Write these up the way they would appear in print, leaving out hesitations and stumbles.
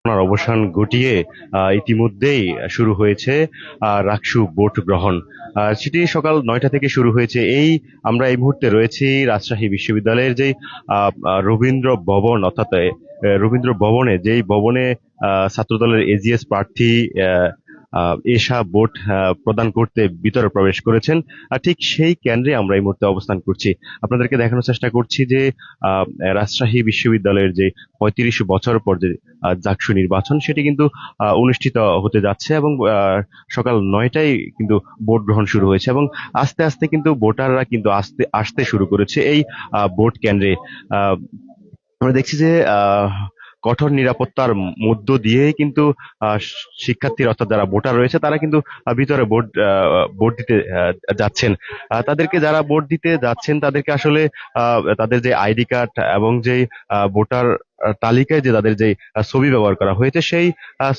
অবসান ঘটিয়ে ইতিমধ্যেই শুরু হয়েছে রাকসু ভোট গ্রহণ। সেটি সকাল 9টা থেকে শুরু হয়েছে। আমরা এই মুহূর্তে রয়েছি রাজশাহী বিশ্ববিদ্যালয়ের যে রবীন্দ্র ভবন, অর্থাৎ রবীন্দ্র ভবনে, যেই ভবনে ছাত্রদলের এজিএস প্রার্থী এশা ভোট প্রদান করতে ভিতরে প্রবেশ করেছেন। ঠিক সেই কেন্দ্রে আমরা এই মুহূর্তে অবস্থান করছি। আপনাদেরকে দেখানোর চেষ্টা করছি যে আহ, রাজশাহী বিশ্ববিদ্যালয়ের যে 35 বছর পর যে জাকসু নির্বাচন, সেটি কিন্তু অনুষ্ঠিত হতে যাচ্ছে এবং সকাল 9টায় কিন্তু ভোট গ্রহণ শুরু হয়েছে এবং আস্তে আস্তে কিন্তু ভোটাররা কিন্তু আসতে শুরু করেছে এই ভোট কেন্দ্রে। আহ, আমরা দেখছি যে কঠোর নিরাপত্তার মধ্য দিয়েই কিন্তু শিক্ষার্থীরা, অর্থাৎ যারা ভোটার রয়েছে, তারা কিন্তু ভিতরে ভোট দিতে যাচ্ছেন। তাদেরকে, যারা ভোট দিতে যাচ্ছেন, তাদেরকে আসলে তাদের যে আইডি কার্ড এবং যে ভোটার তালিকায় যে তাদের যে ছবি ব্যবহার করা হয়েছে, সেই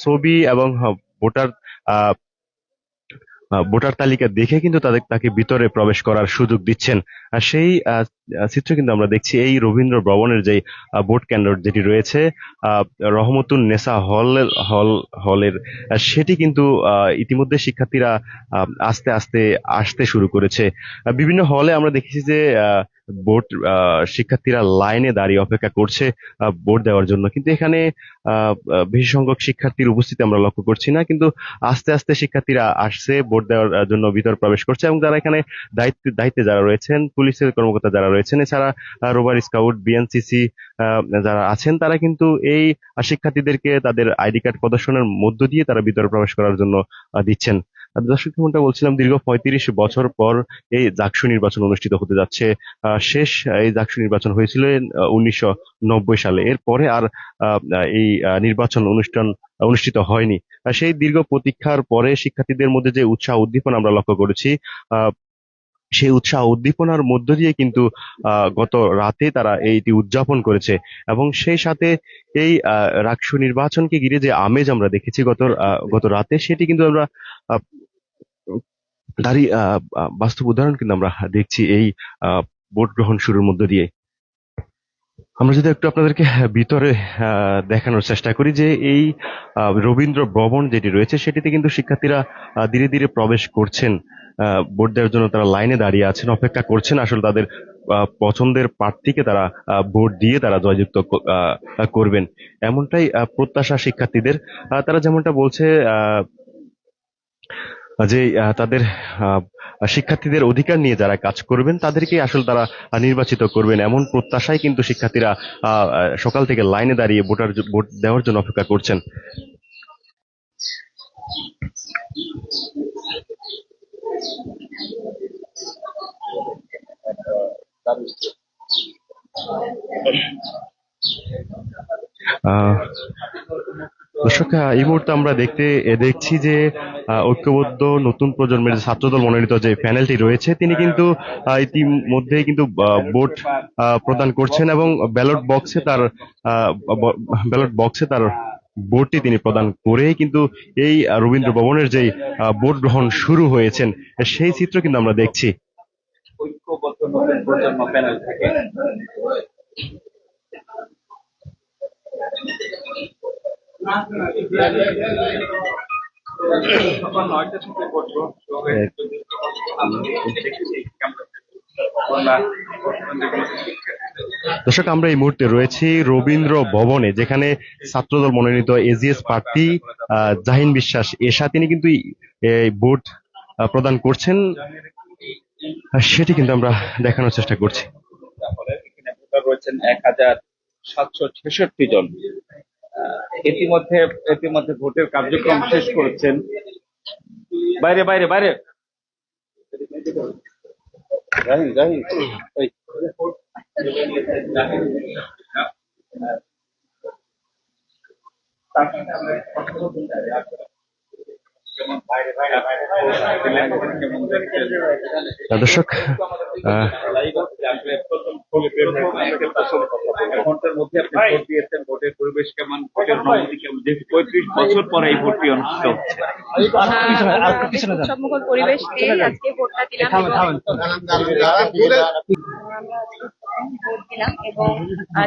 ছবি এবং ভোটার ভোটার তালিকা দেখে কিন্তু তাকে ভিতরে প্রবেশ করার সুযোগ দিচ্ছেন। আর সেই চিত্র কিন্তু আমরা দেখছি এই রবীন্দ্র ভবনের যে ভোট কেন্দ্র যেটি রয়েছে, আহ, রহমতুন নেসা হলের, সেটি কিন্তু ইতিমধ্যে শিক্ষার্থীরা আস্তে আস্তে আসতে শুরু করেছে। বিভিন্ন হলে আমরা দেখেছি যে ভোট শিক্ষার্থীরা লাইনে দাঁড়িয়ে অপেক্ষা করছে ভোট দেওয়ার জন্য, কিন্তু এখানে বেশি সংখ্যক শিক্ষার্থীর উপস্থিতি আমরা লক্ষ্য করছি না। কিন্তু আস্তে আস্তে শিক্ষার্থীরা আসছে, ভোট দেওয়ার জন্য ভিতর প্রবেশ করছে এবং যারা এখানে দায়িত্বে যারা রয়েছেন, পুলিশের কর্মকর্তা যারা রয়েছেন, এছাড়া রোভার স্কাউট, বিএনসিসি যারা আছেন, তারা কিন্তু এই শিক্ষার্থীদেরকে তাদের আইডি কার্ড প্রদর্শনের মধ্য দিয়ে তারা ভিতরে প্রবেশ করার জন্য দিচ্ছেন। দর্শক, যেমনটা বলছিলাম, দীর্ঘ 35 বছর পর এই জাকসু নির্বাচন অনুষ্ঠিত হতে যাচ্ছে। শেষ এই জাকসু নির্বাচন হয়েছিল 1990 সালে। এরপরে আর এই নির্বাচন অনুষ্ঠিত হয়নি। সেই দীর্ঘ প্রতীক্ষার পরে শিক্ষার্থীদের মধ্যে যে উৎসাহ উদ্দীপনা আমরা লক্ষ্য করেছি, আহ, সেই উৎসাহ উদ্দীপনার মধ্য দিয়ে কিন্তু গত রাতে তারা এইটি উদযাপন করেছে এবং সেই সাথে এই রাকসু নির্বাচনকে ঘিরে যে আমেজ আমরা দেখেছি গত রাতে, সেটি কিন্তু আমরা আহ, তারই বাস্তব উদাহরণ কিন্তু আমরা দেখছি এই ভোট গ্রহণ শুরুর মধ্য দিয়ে। আমরা যদি একটু আপনাদেরকে ভিতরে দেখানোর চেষ্টা করি যে এই রবীন্দ্র ভবন যেটি রয়েছে, সেটিতে কিন্তু শিক্ষার্থীরা ধীরে ধীরে প্রবেশ করছেন। ভোট দেওয়ার জন্য তারা লাইনে দাঁড়িয়ে আছেন, অপেক্ষা করছেন আসলে তাদের পছন্দের প্রার্থীকে তারা ভোট দিয়ে তারা জয়যুক্ত করবেন, এমনটাই প্রত্যাশা শিক্ষার্থীদের। তারা যেমনটা বলছে যে তাদের আহ, শিক্ষার্থীদের অধিকার নিয়ে যারা কাজ করবেন, তাদেরকে আসলে তারা নির্বাচিত করবেন, এমন প্রত্যাশায় কিন্তু শিক্ষার্থীরা সকাল থেকে লাইনে দাঁড়িয়ে ভোট দেওয়ার জন্য অপেক্ষা করছেন। আহ দর্শক, এই মুহূর্তে আমরা দেখছি যে ঐক্যবদ্ধ নতুন প্রজন্মের যে ছাত্রদল মনোনীত যে প্যানেলটি রয়েছে, তিনি কিন্তু ইতিমধ্যে কিন্তু ভোট প্রদান করছেন এবং ব্যালট বক্সে তার ভোটটি তিনি প্রদান করে কিন্তু এই রবীন্দ্র ভবনের যে ভোট গ্রহণ শুরু হয়েছেন, সেই চিত্র কিন্তু আমরা দেখছি। ঐক্যবদ্ধ নতুন প্রজন্ম প্যানেল থেকে সকাল 9টা থেকে ভোট গ্রহণ শুরু হয়েছে। দর্শক, আমরা এই মুহূর্তে রয়েছি রবীন্দ্র ভবনে, যেখানে ছাত্রদল মনোনীত এজিএস প্রার্থী জাহিন বিশ্বাস এশা, তিনি কিন্তু ভোট প্রদান করছেন, সেটি কিন্তু আমরা দেখানোর চেষ্টা করছি। এখানে ভোটার রয়েছেন 1766 জন। ইতিমধ্যে ভোটের কার্যক্রম শেষ করেছেন। বাইরে বাইরে বাইরে জাহিন জাহিন দর্শক, ঘন্টার মধ্যে আপনি ভোট দিয়েছেন, ভোটের পরিবেশ কেমন, ভোটের অনুভূতি কেমন, যেহেতু 35 বছর পরে এই ভোটটি অনুষ্ঠিত হচ্ছে? উৎসবমুখর পরিবেশ দিয়ে আজকে ভোটটা দিলাম। ভোট দিলাম এবং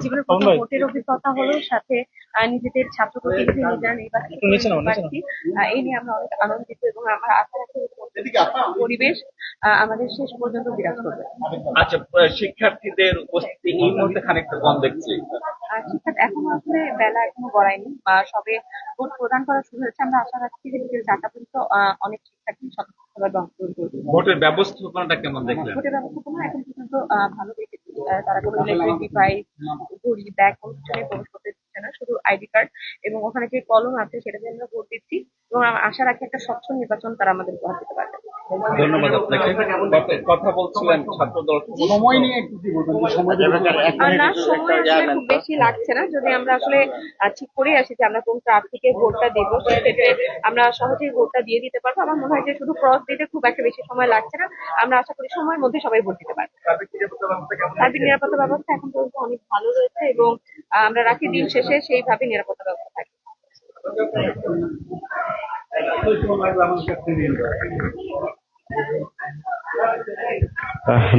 জীবনের প্রথম ভোটের অভিজ্ঞতা হলো, সাথে নিজেদের ছাত্র প্রতিনিধি নিজেরা নির্বাচিত করে নিতে পারছি। এই নিয়ে আমরা অনেক আনন্দিত এবং আমরা আশা রাখি এই পরিবেশ আমাদের শেষ পর্যন্ত বিরাজ করবে। আচ্ছা, শিক্ষার্থীদের উপস্থিতি এই মুহূর্তে খানিকটা কম দেখছি। শিক্ষার্থী এখনো আসলে বেলা এখনো গড়ায়নি বা সবে ভোট প্রদান করা শুরু হয়েছে। আমরা আশা রাখছি যে বিকেল 4টা পর্যন্ত অনেক শিক্ষার্থী স্বতঃস্ফূর্তভাবে অংশগ্রহণ করবে। ভোটের ব্যবস্থাপনাটা কেমন দেখলেন? ভোটের ব্যবস্থাপনা এখন পর্যন্ত ভালো দেখেছি। তারা কোনো ইলেকট্রিক ডিভাইস, ঘড়ি, ব্যাগ কোনো কিছুতে প্রবেশ করতে দিচ্ছে না, শুধু আইডি কার্ড এবং ওখানে যে কলম আছে সেটা দিয়ে আমরা ভোট দিচ্ছি এবং আশা রাখি একটা স্বচ্ছ নির্বাচন তারা আমাদের উপহার দিতে পারবে। ধন্যবাদ আপনাকে। কথা বলছিলেন ছাত্রদল সময় নিয়ে একটু কি বলবেন? না, সময় আসলে খুব বেশি লাগছে না। যদি আমরা আসলে ঠিক করে আসি যে আমরা কোন প্রার্থীকে ভোটটা দেবো, সেক্ষেত্রে আমরা সহজেই ভোটটা দিয়ে দিতে পারবো। আমার মনে হয় যে শুধু ক্রস দিতে খুব একটা বেশি সময় লাগছে না। আমরা আশা করি সময়ের মধ্যে সবাই ভোট দিতে পারবো। সার্বিক নিরাপত্তা ব্যবস্থা এখন পর্যন্ত অনেক ভালো রয়েছে এবং আমরা রাখি দিন শেষে সেইভাবে নিরাপত্তা ব্যবস্থা থাকে।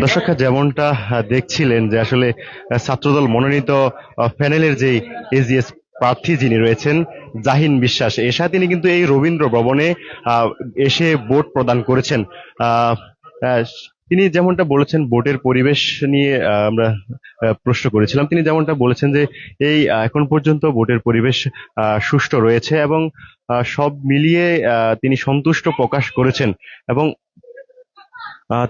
দর্শক, যেমনটা দেখছিলেন যে আসলে ছাত্রদল মনোনীত প্যানেলের যে এজিএস প্রার্থী যিনি রয়েছেন জাহিন বিশ্বাস এশা, তিনি কিন্তু এই রবীন্দ্র ভবনে এসে ভোট প্রদান করেছেন। আহ, আহ, তিনি যেমনটা বলেছেন ভোটের পরিবেশ নিয়ে আমরা প্রশ্ন করেছিলাম, তিনি যেমনটা বলেছেন যে এই এখন পর্যন্ত ভোটের পরিবেশ সুষ্ঠু রয়েছে এবং সব মিলিয়ে তিনি সন্তুষ্ট প্রকাশ করেছেন এবং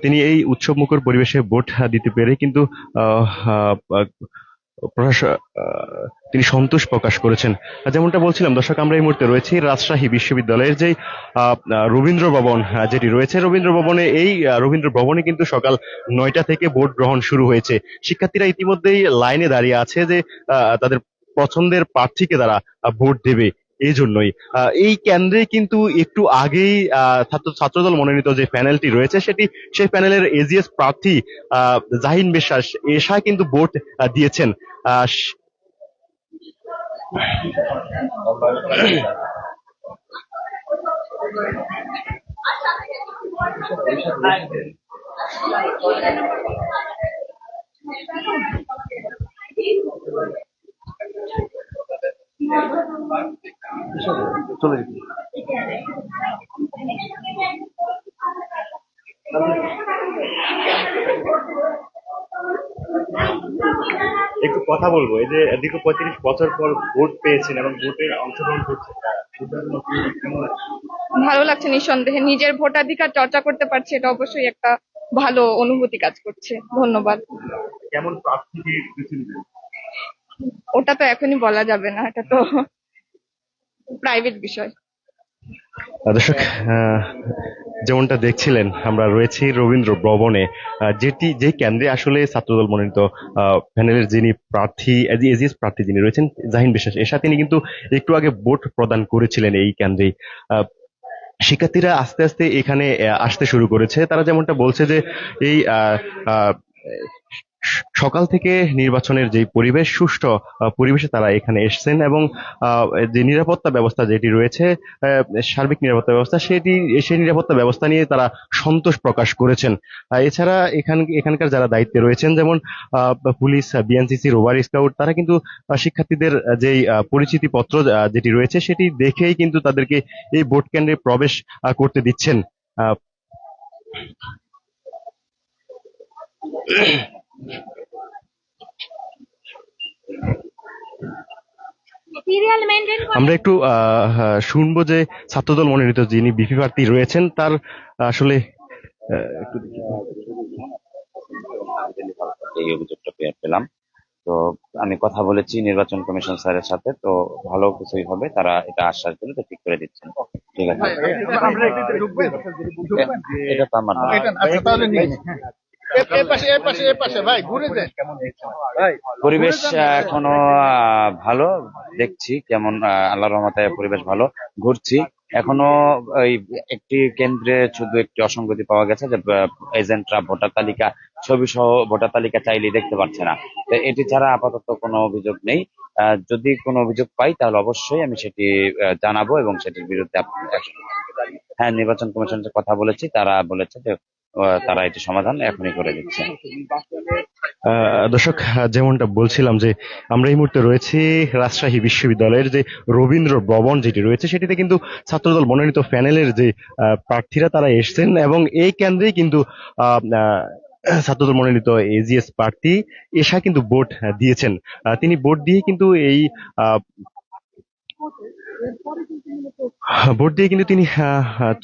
তিনি এই উৎসবমুখর পরিবেশে ভোট দিতে পেরে কিন্তু আহ, আহ, তিনি সন্তোষ প্রকাশ করেছেন। যেমনটা বলছিলাম দর্শক, আমরা এই মুহূর্তে রয়েছি রাজশাহী বিশ্ববিদ্যালয়ের যে রবীন্দ্র ভবন যেটি রয়েছে, রবীন্দ্র ভবনে এই রবীন্দ্র ভবনে কিন্তু সকাল 9টা থেকে ভোট গ্রহণ শুরু হয়েছে। শিক্ষার্থীরা ইতিমধ্যেই লাইনে দাঁড়িয়ে আছে যে তাদের পছন্দের প্রার্থীকে তারা ভোট দেবে। এই জন্যই এই কেন্দ্রে কিন্তু একটু আগেই ছাত্রদল মনোনীত যে প্যানেলটি রয়েছে সেই প্যানেলের এজিএস প্রার্থী জাহিন বিশ্বাস এশা কিন্তু ভোট দিয়েছেন। আহ, স- একটু কথা বলবো, এই যে দীর্ঘ 35 বছর পর ভোট পেয়েছেন এবং ভোটে অংশগ্রহণ করছেন, ভালো লাগছে। নিঃসন্দেহে নিজের ভোটাধিকার চর্চা করতে পারছি, এটা অবশ্যই একটা ভালো অনুভূতি কাজ করছে। ধন্যবাদ। কেমন প্রার্থী বেছে নেবেন? ওটা তো এখনই বলা যাবে না, এটা তো প্রাইভেট বিষয়। দর্শক, যেমনটা দেখছিলেন আমরা রয়েছি রবীন্দ্র ভবনে, যে কেন্দ্রে আসলে ছাত্রদল মনোনীত প্যানেলের যিনি প্রার্থী এজিএস প্রার্থী যিনি রয়েছেন জাহিন বিশ্বাস এশা, তিনি কিন্তু একটু আগে ভোট প্রদান করেছিলেন এই কেন্দ্রেই। শিক্ষার্থীরা আস্তে আস্তে এখানে আসতে শুরু করেছে। তারা যেমনটা বলছে যে এই সকাল থেকে নির্বাচনের যে পরিবেশ, সুষ্ঠু পরিবেশে তারা এখানে এসেছেন এবং যে নিরাপত্তা ব্যবস্থা যেটি রয়েছে, সার্বিক নিরাপত্তা ব্যবস্থা, সেই নিরাপত্তা ব্যবস্থা নিয়ে তারা সন্তোষ প্রকাশ করেছেন। এছাড়া এখানকার যারা দায়িত্বে রয়েছেন, যেমন পুলিশ, বিএনসিসি, রোভার স্কাউট, তারা কিন্তু শিক্ষার্থীদের যেই পরিচিতি পত্র যেটি রয়েছে সেটি দেখেই কিন্তু তাদেরকে এই ভোট কেন্দ্রে প্রবেশ করতে দিচ্ছেন। আহ, আমরা একটু শুনবো যে ছাত্রদল মনোনীত যিনি বিপি প্রার্থী রয়েছেন তার আসলে একটু এই অভিযোগটা পেলাম। তো আমি কথা বলেছি নির্বাচন কমিশন স্যারের সাথে, তো ভালো কিছুই হবে, তারা এটা আশ্বাস দিলে তো ঠিক করে দিচ্ছেন। ঠিক আছে, এটা তো আমার পরিবেশ এখনো ভালো দেখছি, কেমন আল্লাহর রহমতে পরিবেশ ভালো। ঘুরছি এখনো ওই একটি কেন্দ্রে শুধু একটি অসঙ্গতি পাওয়া গেছে যে এজেন্টরা ভোটার তালিকা ছবি সহ ভোটার তালিকা চাইলেই দেখতে পাচ্ছে না। তো এটি ছাড়া আপাতত কোনো অভিযোগ নেই। যদি কোনো অভিযোগ পাই তাহলে অবশ্যই আমি সেটি জানাবো এবং সেটির বিরুদ্ধে action নেব। হ্যাঁ, নির্বাচন কমিশনের কথা বলেছি, তারা বলেছে যে তারা এটি সমাধান এখনই করে দিচ্ছে। দর্শক, যেমনটা বলছিলাম যে আমরা এই মুহূর্তে রয়েছি রাজশাহী বিশ্ববিদ্যালয়ের যে রবীন্দ্র ভবন যেটি রয়েছে, সেটিতে কিন্তু ছাত্রদল মনোনীত প্যানেলের যে প্রার্থীরা তারা এসেছেন এবং এই কেন্দ্রেই কিন্তু আহ, আহ, ছাত্রদল মনোনীত এজিএস প্রার্থী এশা কিন্তু ভোট দিয়েছেন। তিনি ভোট দিয়ে কিন্তু এই আহ, ভোট দিয়ে কিন্তু তিনি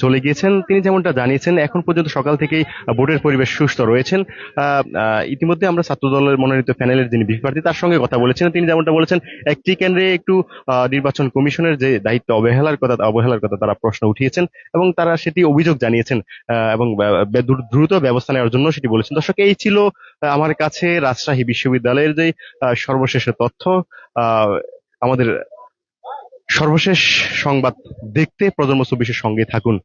চলে গিয়েছেন। তিনি যেমনটা জানিয়েছেন এখন পর্যন্ত সকাল থেকেই ভোটের পরিবেশ সুস্থ রয়েছেন। ইতিমধ্যে আমরা ছাত্র দলের মনোনীত প্যানেলের যিনি ভিপি প্রার্থী তার সঙ্গে কথা বলেছেন। তিনি যেমনটা বলেছেন একটি কেন্দ্রে একটু নির্বাচন কমিশনের যে দায়িত্ব অবহেলার কথা তারা প্রশ্ন উঠিয়েছেন এবং তারা সেটি অভিযোগ জানিয়েছেন এবং দ্রুত ব্যবস্থা নেওয়ার জন্য সেটি বলেছেন। দর্শক, এই ছিল আমার কাছে রাজশাহী বিশ্ববিদ্যালয়ের যে সর্বশেষ তথ্য। আহ, আমাদের সর্বশেষ সংবাদ দেখতে প্রজন্ম 24-এর সঙ্গে থাকুন।